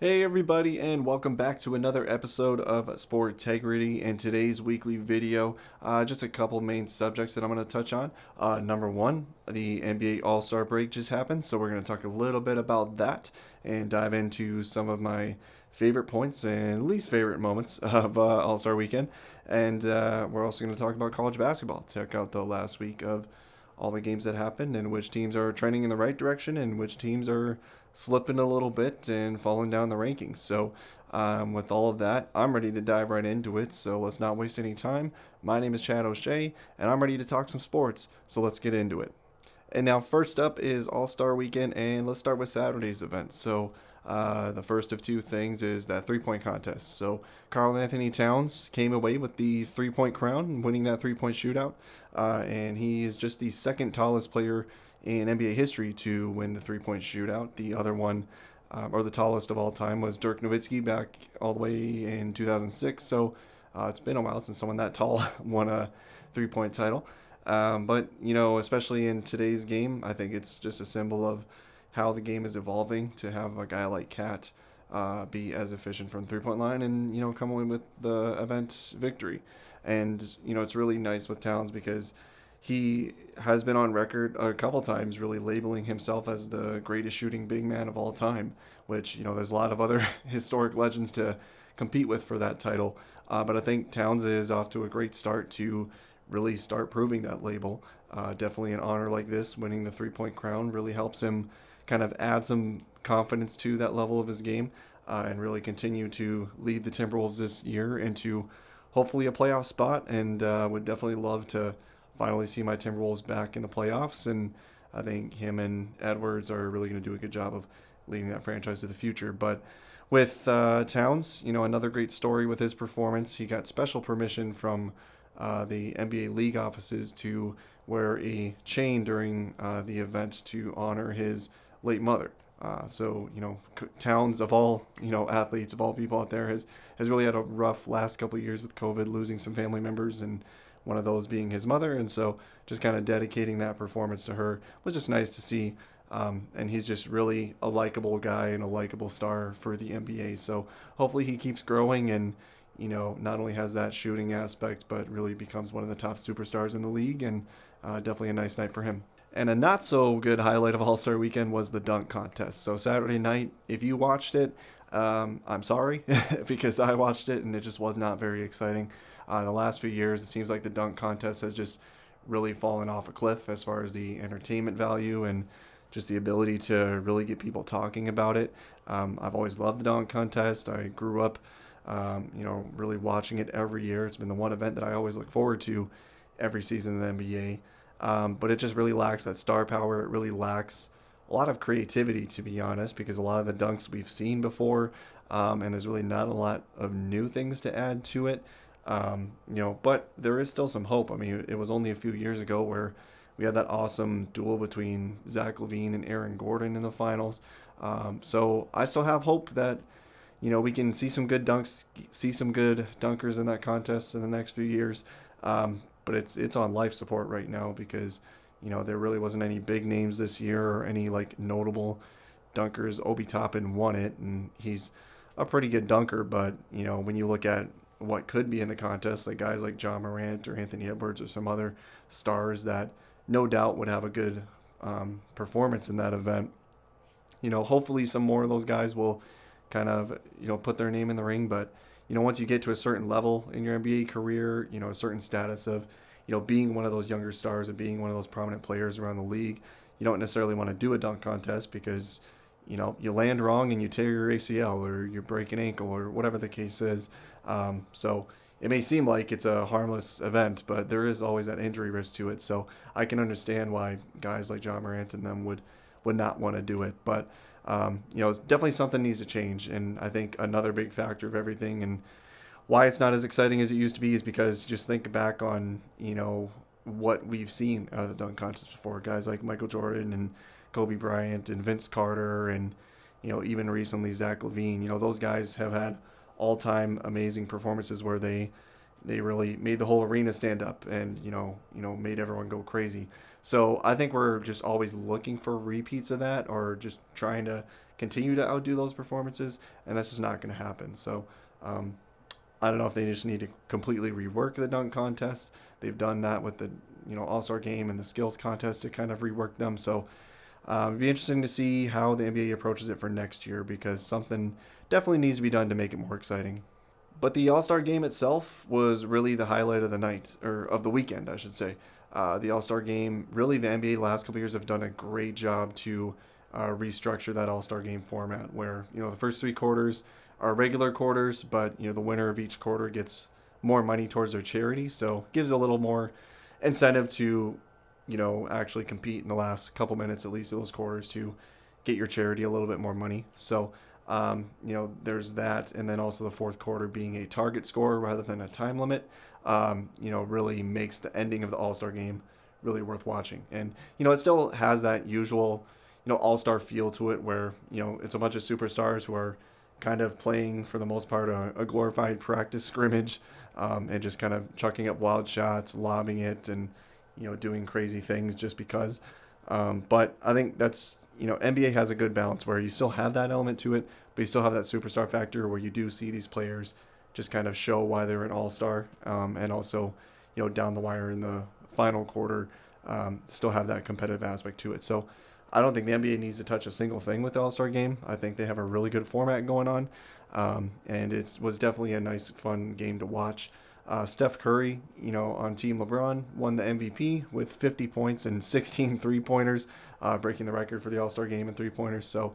Hey everybody, and welcome back to another episode of Sportegrity. In today's weekly video, just a couple main subjects that I'm going to touch on. Number one, the NBA All-Star break just happened, so we're going to talk a little bit about that and dive into some of my favorite points and least favorite moments of All-Star weekend. And we're also going to talk about college basketball. Check out the last week of all the games that happened and which teams are trending in the right direction and which teams are slipping a little bit and falling down the rankings. So, with all of that, I'm ready to dive right into it. So, let's not waste any time. My name is Chad O'Shea, and I'm ready to talk some sports. So, let's get into it. And now, first up is All Star Weekend, and let's start with Saturday's event. So, the first of two things is that 3 point contest. So, Karl-Anthony Towns came away with the 3 point crown, winning that 3 point shootout. And he is just the second tallest player in NBA history to win the 3 point shootout. The other one, or the tallest of all time, was Dirk Nowitzki back all the way in 2006. So, it's been a while since someone that tall won a 3 point title. But, especially in today's game, I think it's just a symbol of how the game is evolving to have a guy like Cat be as efficient from the 3 point line and, come away with the event victory. And, it's really nice with Towns because he has been on record a couple times really labeling himself as the greatest shooting big man of all time, which, there's a lot of other historic legends to compete with for that title. But I think Towns is off to a great start to really start proving that label. Definitely an honor like this, winning the 3 point crown, really helps him kind of add some confidence to that level of his game and really continue to lead the Timberwolves this year into hopefully a playoff spot. And would definitely love to finally see my Timberwolves back in the playoffs. And I think him and Edwards are really going to do a good job of leading that franchise to the future. But with Towns, another great story with his performance. He got special permission from the NBA league offices to wear a chain during the event to honor his late mother. So, Towns, of all, athletes, of all people out there, has really had a rough last couple of years with COVID, losing some family members, and one of those being his mother. And so just kind of dedicating that performance to her was just nice to see. And he's just really a likable guy and a likable star for the NBA. So hopefully he keeps growing and, not only has that shooting aspect, but really becomes one of the top superstars in the league. And definitely a nice night for him. And a not so good highlight of All-Star Weekend was the dunk contest. So Saturday night, if you watched it, I'm sorry because I watched it and it just was not very exciting. The last few years, it seems like the dunk contest has just really fallen off a cliff as far as the entertainment value and just the ability to really get people talking about it. I've always loved the dunk contest. I grew up, really watching it every year. It's been the one event that I always look forward to every season of the NBA. But it just really lacks that star power. It really lacks a lot of creativity, to be honest, because a lot of the dunks we've seen before, and there's really not a lot of new things to add to it. But there is still some hope. I mean, it was only a few years ago where we had that awesome duel between Zach LaVine and Aaron Gordon in the finals. So I still have hope that, we can see some good dunks, see some good dunkers in that contest in the next few years. But it's on life support right now because, there really wasn't any big names this year or any notable dunkers. Obi Toppin won it, and he's a pretty good dunker. But when you look at what could be in the contest, like guys like John Morant or Anthony Edwards or some other stars that no doubt would have a good performance in that event. Hopefully some more of those guys will kind of put their name in the ring, but once you get to a certain level in your NBA career, a certain status of, being one of those younger stars and being one of those prominent players around the league, you don't necessarily want to do a dunk contest because, you land wrong and you tear your ACL or you break an ankle or whatever the case is. So it may seem like it's a harmless event, but there is always that injury risk to it. So I can understand why guys like John Morant and them would not want to do it. But it's definitely something that needs to change. And I think another big factor of everything and why it's not as exciting as it used to be is because just think back on, what we've seen out of the dunk contest before. Guys like Michael Jordan and Kobe Bryant and Vince Carter and, even recently Zach LaVine. Those guys have had all-time amazing performances where they really made the whole arena stand up and, made everyone go crazy. So I think we're just always looking for repeats of that or just trying to continue to outdo those performances, and that's just not going to happen. So I don't know if they just need to completely rework the dunk contest. They've done that with the All-Star game and the skills contest to kind of rework them. So it'd be interesting to see how the NBA approaches it for next year, because something definitely needs to be done to make it more exciting. But the All-Star game itself was really the highlight of the night, or of the weekend, I should say. The All-Star game, really the NBA last couple years have done a great job to restructure that All-Star game format, where the first three quarters are regular quarters, but the winner of each quarter gets more money towards their charity, so gives a little more incentive to actually compete in the last couple minutes at least of those quarters to get your charity a little bit more money. So there's that, and then also the fourth quarter being a target score rather than a time limit, really makes the ending of the All-Star game really worth watching. And it still has that usual All-Star feel to it, where it's a bunch of superstars who are kind of playing, for the most part, a glorified practice scrimmage, and just kind of chucking up wild shots, lobbing it, and doing crazy things just because. But I think that's NBA has a good balance where you still have that element to it, but you still have that superstar factor where you do see these players just kind of show why they're an all-star, and also down the wire in the final quarter, still have that competitive aspect to it. So I don't think the NBA needs to touch a single thing with the All-Star game. I think they have a really good format going on, and it was definitely a nice, fun game to watch. Steph Curry, on Team LeBron, won the MVP with 50 points and 16 three-pointers, breaking the record for the All-Star game in three-pointers. So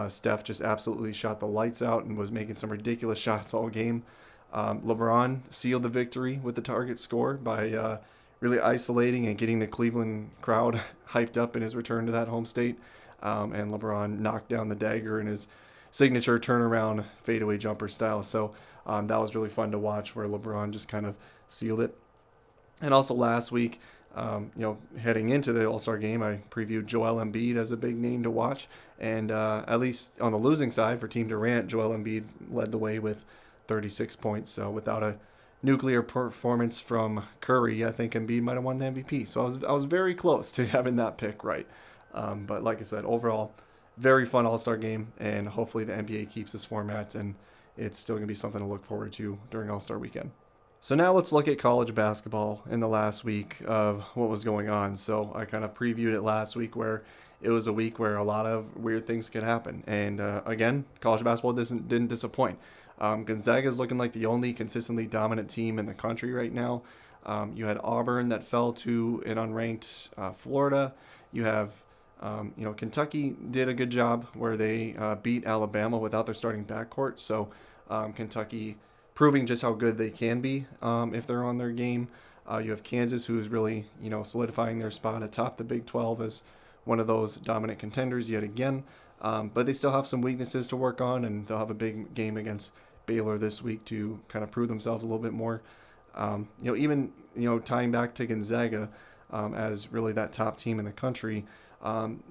Steph just absolutely shot the lights out and was making some ridiculous shots all game. LeBron sealed the victory with the target score by really isolating and getting the Cleveland crowd hyped up in his return to that home state. And LeBron knocked down the dagger in his signature turnaround fadeaway jumper style. So that was really fun to watch, where LeBron just kind of sealed it. And also last week, heading into the All-Star game, I previewed Joel Embiid as a big name to watch. And at least on the losing side for Team Durant, Joel Embiid led the way with 36 points. So without a nuclear performance from Curry, I think Embiid might have won the MVP. So I was very close to having that pick right. But like I said, overall, very fun All-Star game, and hopefully the NBA keeps this format, and it's still going to be something to look forward to during All-Star weekend. So now let's look at college basketball in the last week of what was going on. So I kind of previewed it last week, where it was a week where a lot of weird things could happen. And again, college basketball didn't disappoint. Gonzaga is looking like the only consistently dominant team in the country right now. You had Auburn that fell to an unranked Florida. You have Kentucky did a good job where they beat Alabama without their starting backcourt. So Kentucky proving just how good they can be if they're on their game. You have Kansas, who's really solidifying their spot atop the Big 12 as one of those dominant contenders yet again. But they still have some weaknesses to work on, and they'll have a big game against Baylor this week to kind of prove themselves a little bit more. Even tying back to Gonzaga as really that top team in the country,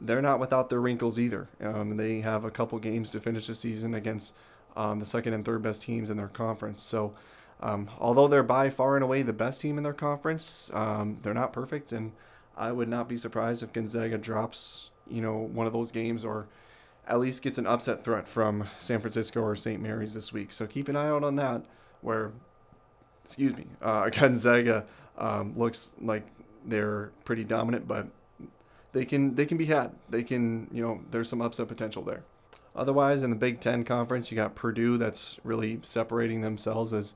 they're not without their wrinkles either. They have a couple games to finish the season against the second and third best teams in their conference. So although they're by far and away the best team in their conference, they're not perfect, and I would not be surprised if Gonzaga drops one of those games, or at least gets an upset threat from San Francisco or St. Mary's this week. So keep an eye out on that, where Gonzaga looks like they're pretty dominant, but they can be had. They can, there's some upset potential there. Otherwise, in the Big Ten Conference, you got Purdue that's really separating themselves as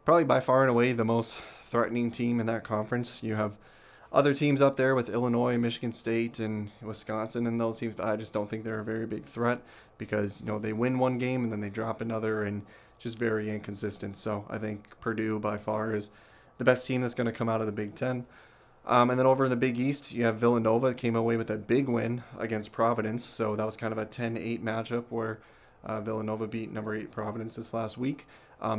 probably by far and away the most threatening team in that conference. You have other teams up there with Illinois, Michigan State, and Wisconsin and those teams, but I just don't think they're a very big threat, because they win one game and then they drop another, and just very inconsistent. So I think Purdue by far is the best team that's going to come out of the Big Ten. And then over in the Big East, you have Villanova came away with a big win against Providence. So that was kind of a 10-8 matchup where Villanova beat number 8 Providence this last week.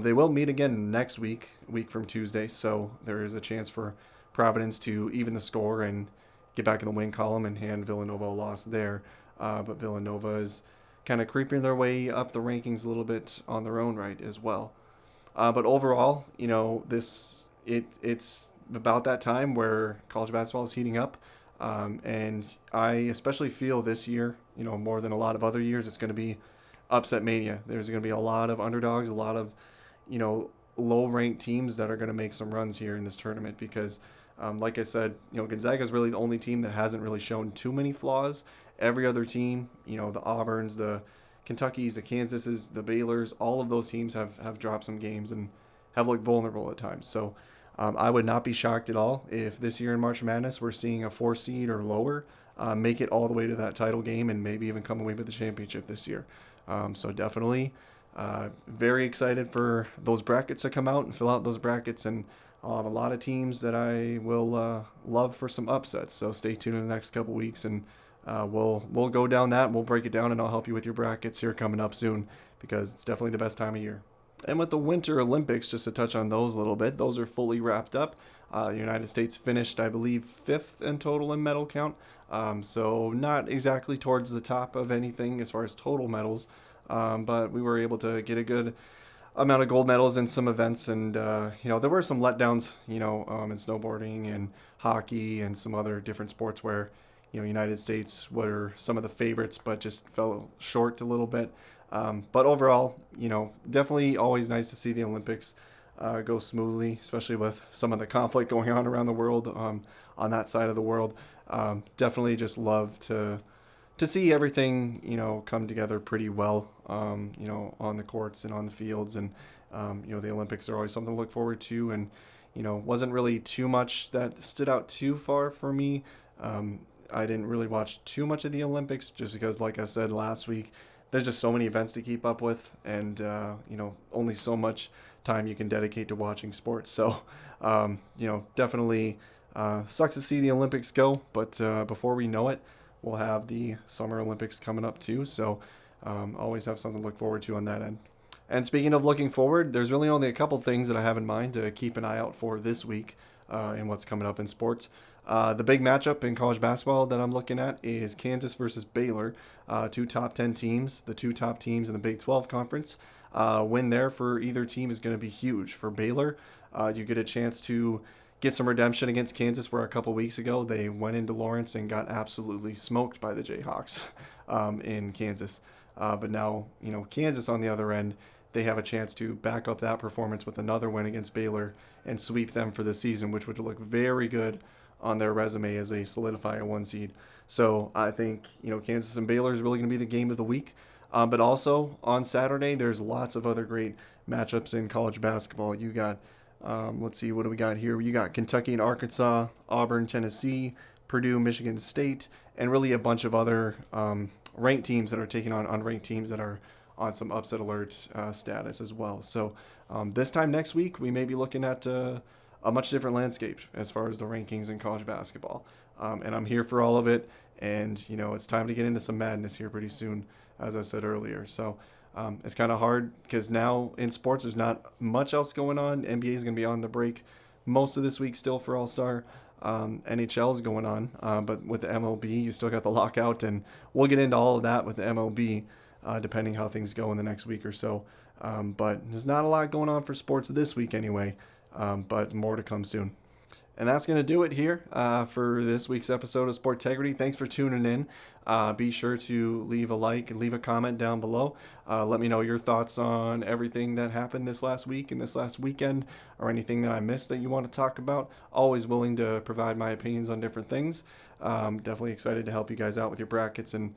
They will meet again next week from Tuesday. So there is a chance for Providence to even the score and get back in the win column and hand Villanova a loss there. But Villanova is kind of creeping their way up the rankings a little bit on their own right as well. But overall, it's about that time where college basketball is heating up. And I especially feel this year, more than a lot of other years, it's going to be upset mania. There's going to be a lot of underdogs, a lot of, low-ranked teams that are going to make some runs here in this tournament because, like I said, Gonzaga is really the only team that hasn't really shown too many flaws. Every other team, the Auburns, the Kentuckys, the Kansases, the Baylors, all of those teams have dropped some games and have looked vulnerable at times. So I would not be shocked at all if this year in March Madness we're seeing a 4 seed or lower make it all the way to that title game and maybe even come away with the championship this year. So definitely very excited for those brackets to come out and fill out those brackets, and I'll have a lot of teams that I will love for some upsets. So stay tuned in the next couple weeks, and we'll go down that and we'll break it down, and I'll help you with your brackets here coming up soon because it's definitely the best time of year. And with the Winter Olympics, just to touch on those a little bit, those are fully wrapped up. The United States finished, I believe, 5th in total in medal count. So not exactly towards the top of anything as far as total medals, but we were able to get a good amount of gold medals in some events. And, there were some letdowns, in snowboarding and hockey and some other different sports where, United States were some of the favorites, but just fell short a little bit. But overall, definitely always nice to see the Olympics go smoothly, especially with some of the conflict going on around the world on that side of the world. Definitely just love to see everything, come together pretty well, on the courts and on the fields. And, the Olympics are always something to look forward to. And, wasn't really too much that stood out too far for me. I didn't really watch too much of the Olympics just because, like I said last week, there's just so many events to keep up with, and only so much time you can dedicate to watching sports. So definitely sucks to see the Olympics go, but before we know it, we'll have the Summer Olympics coming up too. So always have something to look forward to on that end. And speaking of looking forward, there's really only a couple things that I have in mind to keep an eye out for this week in what's coming up in sports. The big matchup in college basketball that I'm looking at is Kansas versus Baylor, 2 top 10 teams, the 2 top teams in the Big 12 conference. Win there for either team is going to be huge. For Baylor, you get a chance to get some redemption against Kansas, where a couple weeks ago they went into Lawrence and got absolutely smoked by the Jayhawks in Kansas. But now, Kansas on the other end, they have a chance to back up that performance with another win against Baylor and sweep them for the season, which would look very good on their resume as they solidify a 1 seed. So I think, Kansas and Baylor is really going to be the game of the week. But also on Saturday, there's lots of other great matchups in college basketball. You got, let's see, what do we got here? You got Kentucky and Arkansas, Auburn, Tennessee, Purdue, Michigan State, and really a bunch of other ranked teams that are taking on unranked teams that are on some upset alert status as well. So this time next week, we may be looking at a much different landscape as far as the rankings in college basketball. And I'm here for all of it. And, it's time to get into some madness here pretty soon, as I said earlier. So it's kind of hard because now in sports, there's not much else going on. NBA is going to be on the break most of this week still for All-Star. NHL is going on. But with the MLB, you still got the lockout. And we'll get into all of that with the MLB, depending how things go in the next week or so. But there's not a lot going on for sports this week anyway. But more to come soon. And that's going to do it here for this week's episode of Sportegrity. Thanks for tuning in. Be sure to leave a like and leave a comment down below. Let me know your thoughts on everything that happened this last week and this last weekend, or anything that I missed that you want to talk about. Always willing to provide my opinions on different things. Definitely excited to help you guys out with your brackets and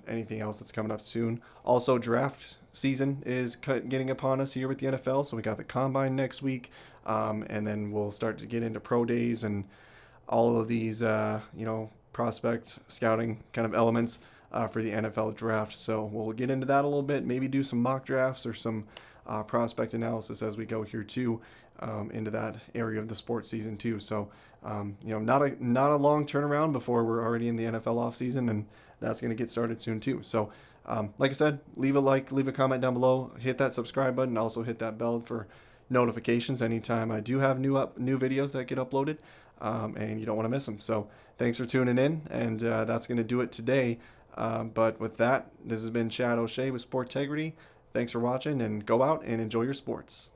anything else that's coming up soon. Also, draft season is getting upon us here with the NFL, so we got the combine next week, and then we'll start to get into pro days and all of these prospect scouting kind of elements for the NFL draft. So we'll get into that a little bit, maybe do some mock drafts or some prospect analysis as we go here too, into that area of the sports season too. So not a long turnaround before we're already in the NFL offseason, and that's going to get started soon too. So like I said, leave a like, leave a comment down below, hit that subscribe button, also hit that bell for notifications anytime I do have new videos that get uploaded, and you don't want to miss them. So thanks for tuning in, and that's going to do it today. But with that, this has been Chad O'Shea with Sportegrity. Thanks for watching, and go out and enjoy your sports.